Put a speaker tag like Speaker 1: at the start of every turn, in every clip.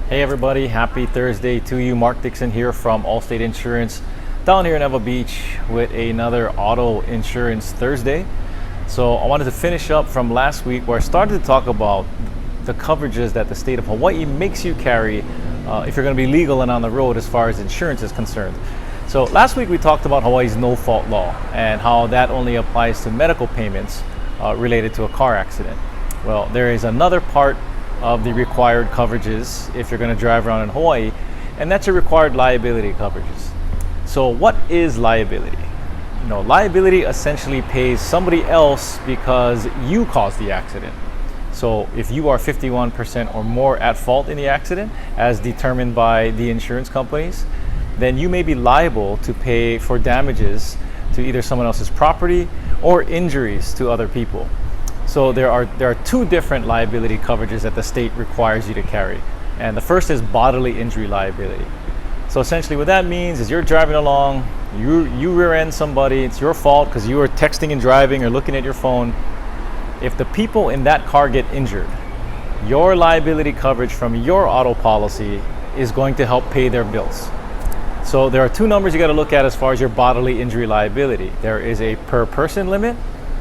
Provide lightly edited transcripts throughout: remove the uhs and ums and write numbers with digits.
Speaker 1: Hey everybody, happy Thursday to you. Mark Dixon here from Allstate Insurance down here in Eva Beach with another auto insurance Thursday. So I wanted to finish up from last week where I started to talk about the coverages that the state of Hawaii makes you carry if you're going to be legal and on the road as far as insurance is concerned. So last week we talked about Hawaii's no-fault law and how that only applies to medical payments related to a car accident. Well, there is another part of the required coverages if you're going to drive around in Hawaii, and that's your required liability coverages. So what is liability? Liability essentially pays somebody else because you caused the accident. So if you are 51% or more at fault in the accident, as determined by the insurance companies, then you may be liable to pay for damages to either someone else's property or injuries to other people. So there are two different liability coverages that the state requires you to carry. And the first is bodily injury liability. So essentially what that means is you're driving along, you rear end somebody, it's your fault because you were texting and driving or looking at your phone. If the people in that car get injured, your liability coverage from your auto policy is going to help pay their bills. So there are two numbers you got to look at as far as your bodily injury liability. There is a per person limit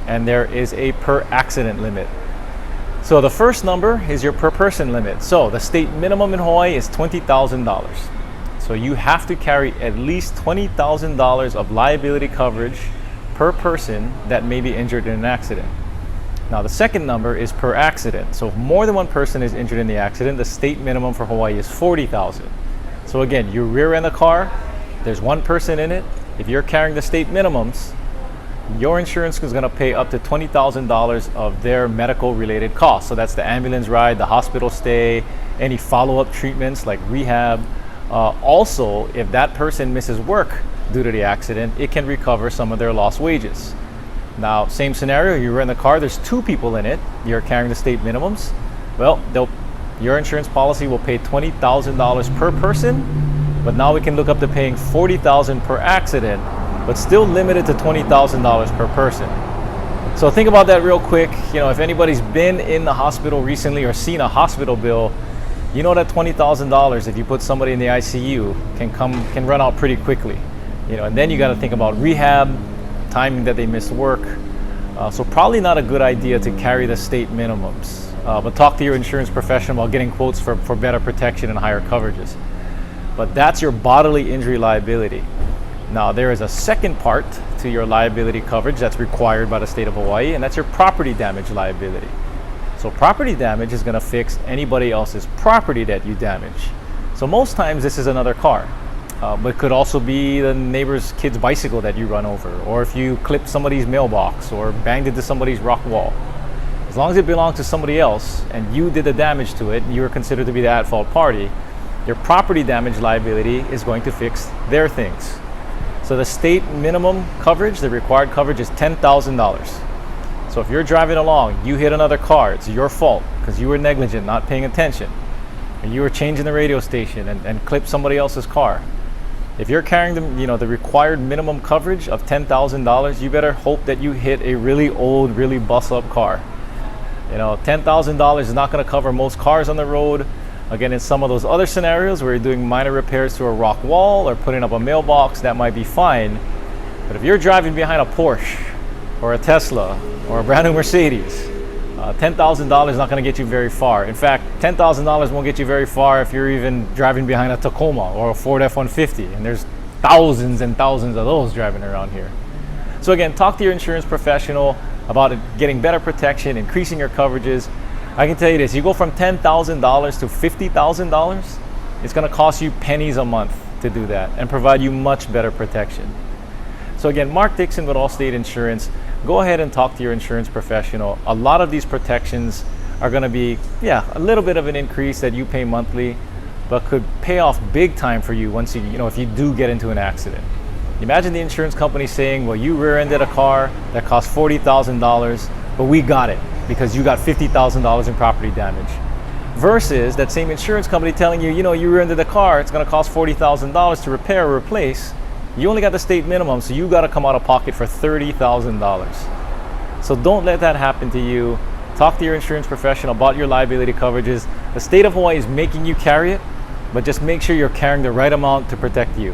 Speaker 1: and there is a per accident limit. So the first number is your per person limit. So the state minimum in Hawaii is $20,000. So you have to carry at least $20,000 of liability coverage per person that may be injured in an accident. Now the second number is per accident. So if more than one person is injured in the accident, the state minimum for Hawaii is $40,000. So again, you rear end a car, there's one person in it. If you're carrying the state minimums, your insurance is going to pay up to $20,000 of their medical related costs. So that's the ambulance ride, the hospital stay, any follow-up treatments like rehab. Also, if that person misses work due to the accident, it can recover some of their lost wages. Now, same scenario, you're in the car, there's two people in it, you're carrying the state minimums. Well, your insurance policy will pay $20,000 per person, but now we can look up to paying $40,000 per accident, but still limited to $20,000 per person. So think about that real quick. If anybody's been in the hospital recently or seen a hospital bill, you know that $20,000, if you put somebody in the ICU, can run out pretty quickly. And then you got to think about rehab, timing that they missed work. So probably not a good idea to carry the state minimums. But talk to your insurance professional about getting quotes for better protection and higher coverages. But that's your bodily injury liability. Now, there is a second part to your liability coverage that's required by the state of Hawaii, and that's your property damage liability. So property damage is going to fix anybody else's property that you damage. So most times this is another car, but it could also be the neighbor's kid's bicycle that you run over, or if you clipped somebody's mailbox or banged into somebody's rock wall. As long as it belonged to somebody else and you did the damage to it, and you were considered to be the at-fault party, your property damage liability is going to fix their things. So the state minimum coverage, the required coverage is $10,000. So if you're driving along, you hit another car, it's your fault because you were negligent, not paying attention, and you were changing the radio station and clipped somebody else's car. If you're carrying the required minimum coverage of $10,000, you better hope that you hit a really old, really bust-up car. $10,000 is not going to cover most cars on the road. Again, in some of those other scenarios where you're doing minor repairs to a rock wall or putting up a mailbox, that might be fine. But if you're driving behind a Porsche or a Tesla or a brand new Mercedes, $10,000 is not going to get you very far. In fact, $10,000 won't get you very far if you're even driving behind a Tacoma or a Ford F-150. And there's thousands and thousands of those driving around here. So again, talk to your insurance professional about getting better protection, increasing your coverages. I can tell you this, you go from $10,000 to $50,000, it's going to cost you pennies a month to do that and provide you much better protection. So again, Mark Dixon with Allstate Insurance, go ahead and talk to your insurance professional. A lot of these protections are going to be, a little bit of an increase that you pay monthly, but could pay off big time for you once if you do get into an accident. Imagine the insurance company saying, well, you rear-ended a car that cost $40,000, but we got it because you got $50,000 in property damage. Versus that same insurance company telling you, you rear-ended the car, it's going to cost $40,000 to repair or replace. You only got the state minimum, so you got to come out of pocket for $30,000. So don't let that happen to you. Talk to your insurance professional about your liability coverages. The state of Hawaii is making you carry it, but just make sure you're carrying the right amount to protect you.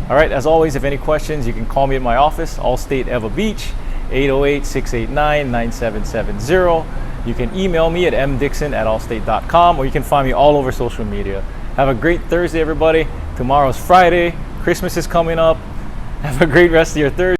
Speaker 1: All right, as always, if any questions, you can call me at my office, Allstate Eva Beach, 808-689-9770. You can email me at mdixon@allstate.com, or you can find me all over social media. Have a great Thursday, everybody. Tomorrow's Friday. Christmas is coming up. Have a great rest of your Thursday.